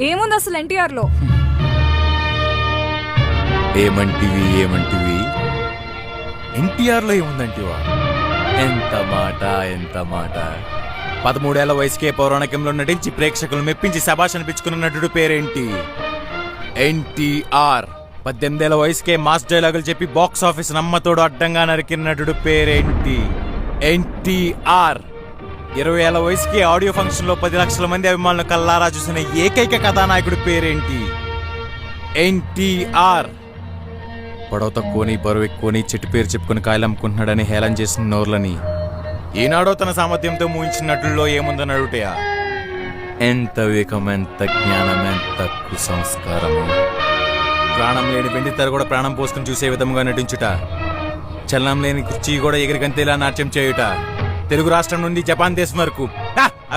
ఏముంది అసలు ఎన్టీఆర్ లో? ఏమంటివి ఎన్టీఆర్ లో ఏముందంటివా? ఎంత మాట 13 ఏళ్ల వయసుకే పౌరాణికంలో నటించి ప్రేక్షకులు మెప్పించి శభాష్ అనిపించుకున్న నటుడు పేరేంటి? ఎన్టీఆర్. 18 ఏళ్ల వయసుకే మాస్ డైలాగులు చెప్పి బాక్స్ ఆఫీస్ నమ్మతోడు అడ్డంగా నరికిన నటుడు పేరేంటి? ఎన్టీఆర్. 20 ఏళ్ల వయసుకి ఆడియో ఫంక్షన్ లో 10 లక్షల మంది అభిమానులు కల్లారా చూసిన ఏకైక కథానాయకుడు పేరేంటి? ఎన్టీఆర్. పొడవ తక్కువని బరువు ఎక్కువని చెట్టు పేరు చెప్పుకుని కాయలమ్ముకుంటున్నాడని హేళన చేసిన నోర్లని ఈనాడో తన సామర్థ్యంతో మూయించిన నటుల్లో ఏముందని అడుగుటయా? ఎంత వివేకం, ఎంత జ్ఞానం, ఎంత కుసంస్కారము. ప్రాణం లేని వెండి తెర కూడా ప్రాణం పోసుకుని చూసే విధంగా నటించుట, చలనం లేని కుర్చీ కూడా ఎగిరిగంతేలా నాట్యం చేయుట, తెలుగు రాష్ట్రం నుండి జపాన్ దేశం వరకు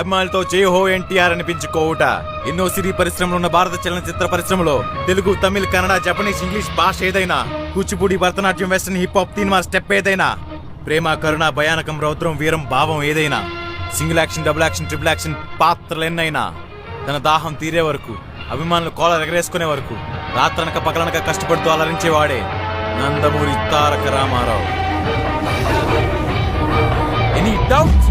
అభిమానులతో జై హో ఎన్టీఆర్ అనిపించుకోవుట, ఎన్నో సినీ పరిశ్రమలు ఉన్న భారత చలనచిత్ర పరిశ్రమలో తెలుగు, తమిళ్, కన్నడ, జపనీస్, ఇంగ్లీష్ భాష ఏదైనా, Kuchipudi, Bharatanatyam, western, hip hop, తీన్మా స్టెప్ ఏదైనా, ప్రేమ, కరుణ, భయానకం, రౌద్రం, వీరం, భావం ఏదైనా, single action, double action, triple action పాత్రలు ఎన్నైనా, తన దాహం తీరే వరకు, అభిమానులు కోలర్ ఎగరేసుకునే వరకు రాత్రనక పగలనక కష్టపడుతూ అలరించేవాడే నందమూరి తారక రామారావు. Any doubt?